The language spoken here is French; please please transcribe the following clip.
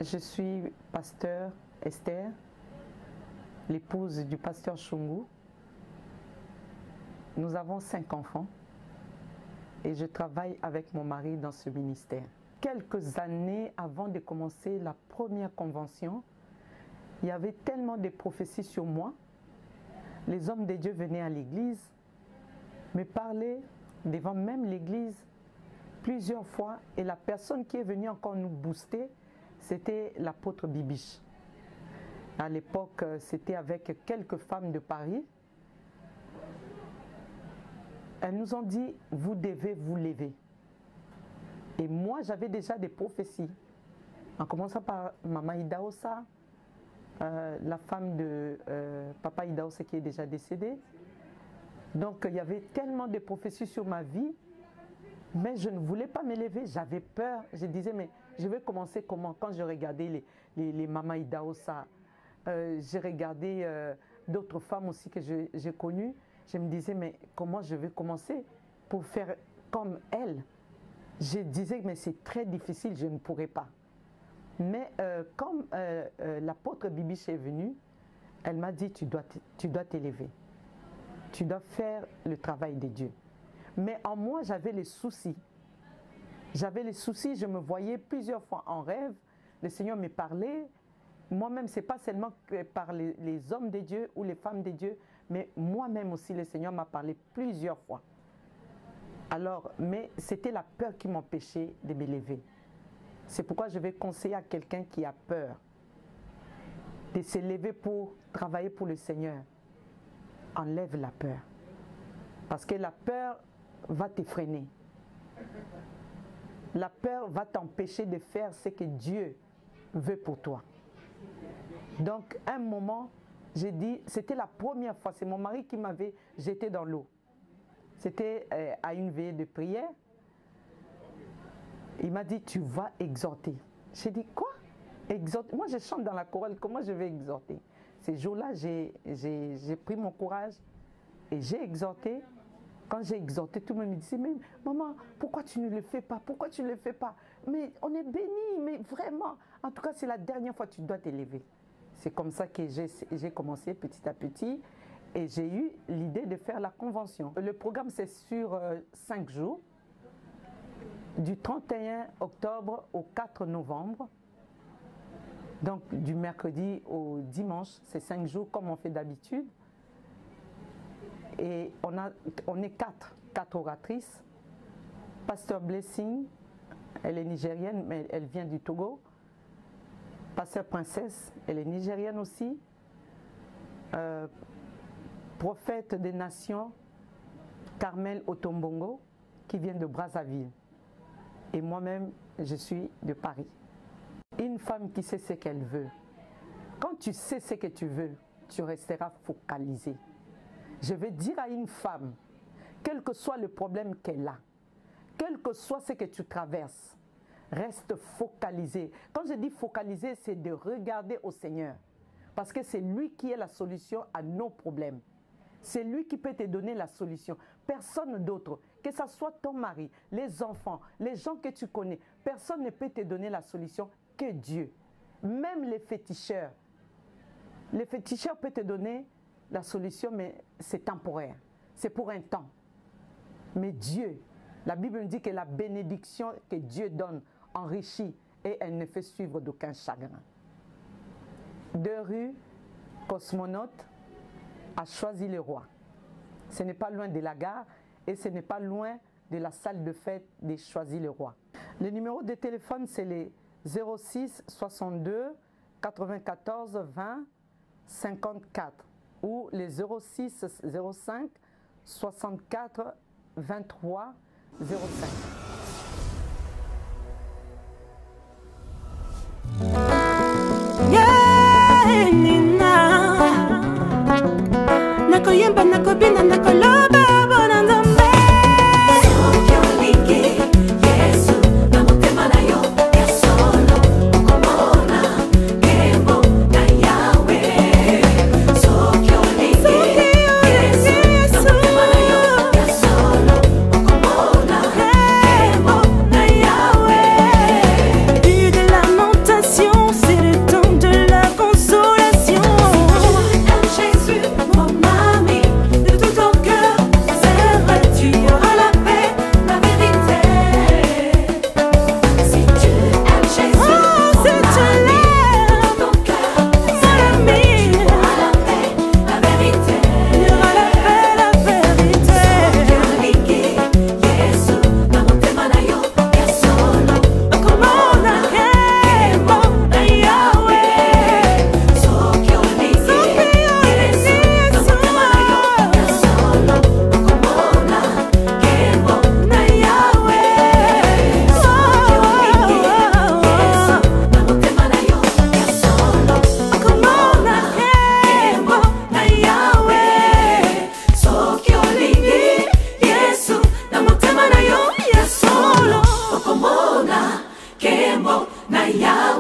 Je suis pasteur Esther, l'épouse du pasteur Chungu. Nous avons 5 enfants et je travaille avec mon mari dans ce ministère. Quelques années avant de commencer la première convention, il y avait tellement de prophéties sur moi. Les hommes de Dieu venaient à l'église, me parlaient devant même l'église plusieurs fois, et la personne qui est venue encore nous booster, c'était l'apôtre Bibiche. À l'époque, c'était avec quelques femmes de Paris. Elles nous ont dit, vous devez vous lever. Et moi, j'avais déjà des prophéties. En commençant par Maman Idaosa, la femme de Papa Idaosa qui est déjà décédé. Donc, il y avait tellement de prophéties sur ma vie, mais je ne voulais pas me lever. J'avais peur. Je disais, mais je vais commencer comment? Quand je regardais les Maman Idaosa, j'ai regardé d'autres femmes aussi que j'ai connues. Je me disais, mais comment je vais commencer pour faire comme elle? Je disais, mais c'est très difficile, je ne pourrais pas. Mais comme l'apôtre Bibiche est venue, elle m'a dit, tu dois t'élever. Tu dois faire le travail de Dieu. Mais en moi, j'avais les soucis. J'avais les soucis, je me voyais plusieurs fois en rêve. Le Seigneur me parlait. Moi-même, ce n'est pas seulement par les hommes de Dieu ou les femmes de Dieu, mais moi-même aussi, le Seigneur m'a parlé plusieurs fois. Alors, mais c'était la peur qui m'empêchait de me lever. C'est pourquoi je vais conseiller à quelqu'un qui a peur de se lever pour travailler pour le Seigneur. Enlève la peur. Parce que la peur va te freiner. La peur va t'empêcher de faire ce que Dieu veut pour toi. Donc, un moment, j'ai dit, c'était la première fois, c'est mon mari qui m'avait jeté dans l'eau. C'était à une veillée de prière. Il m'a dit, tu vas exhorter. J'ai dit, quoi? Exhorter? Moi, je chante dans la chorale, comment je vais exhorter? Ces jours-là, j'ai pris mon courage et j'ai exhorté. Quand j'ai exhorté, tout le monde me disait, mais maman, pourquoi tu ne le fais pas? Pourquoi tu ne le fais pas? Mais on est béni, mais vraiment. En tout cas, c'est la dernière fois que tu dois t'élever. C'est comme ça que j'ai commencé petit à petit et j'ai eu l'idée de faire la convention. Le programme, c'est sur 5 jours, du 31 octobre au 4 novembre. Donc, du mercredi au dimanche, c'est 5 jours comme on fait d'habitude. Et on est 4 oratrices. Pasteur Blessing, elle est nigérienne, mais elle vient du Togo. Pasteur Princesse, elle est nigérienne aussi. Prophète des nations, Carmel Otombongo, qui vient de Brazzaville. Et moi-même, je suis de Paris. Une femme qui sait ce qu'elle veut. Quand tu sais ce que tu veux, tu resteras focalisé. Je veux dire à une femme, quel que soit le problème qu'elle a, quel que soit ce que tu traverses, reste focalisé. Quand je dis focalisé, c'est de regarder au Seigneur. Parce que c'est lui qui est la solution à nos problèmes. C'est lui qui peut te donner la solution. Personne d'autre, que ce soit ton mari, les enfants, les gens que tu connais, personne ne peut te donner la solution que Dieu. Même les féticheurs. Les féticheurs peuvent te donner la solution, mais c'est temporaire. C'est pour un temps. Mais Dieu, la Bible nous dit que la bénédiction que Dieu donne enrichit et elle ne fait suivre d'aucun chagrin. 2 rue Cosmonaute à Choisy-le-Roi. Ce n'est pas loin de la gare et ce n'est pas loin de la salle de fête de Choisy-le-Roi. Le numéro de téléphone, c'est les 06 62 94 20 54 ou les 06 05 64 23 05. Nakoyemba nakobina nakoloba bona nzambe Une lamentation na yawe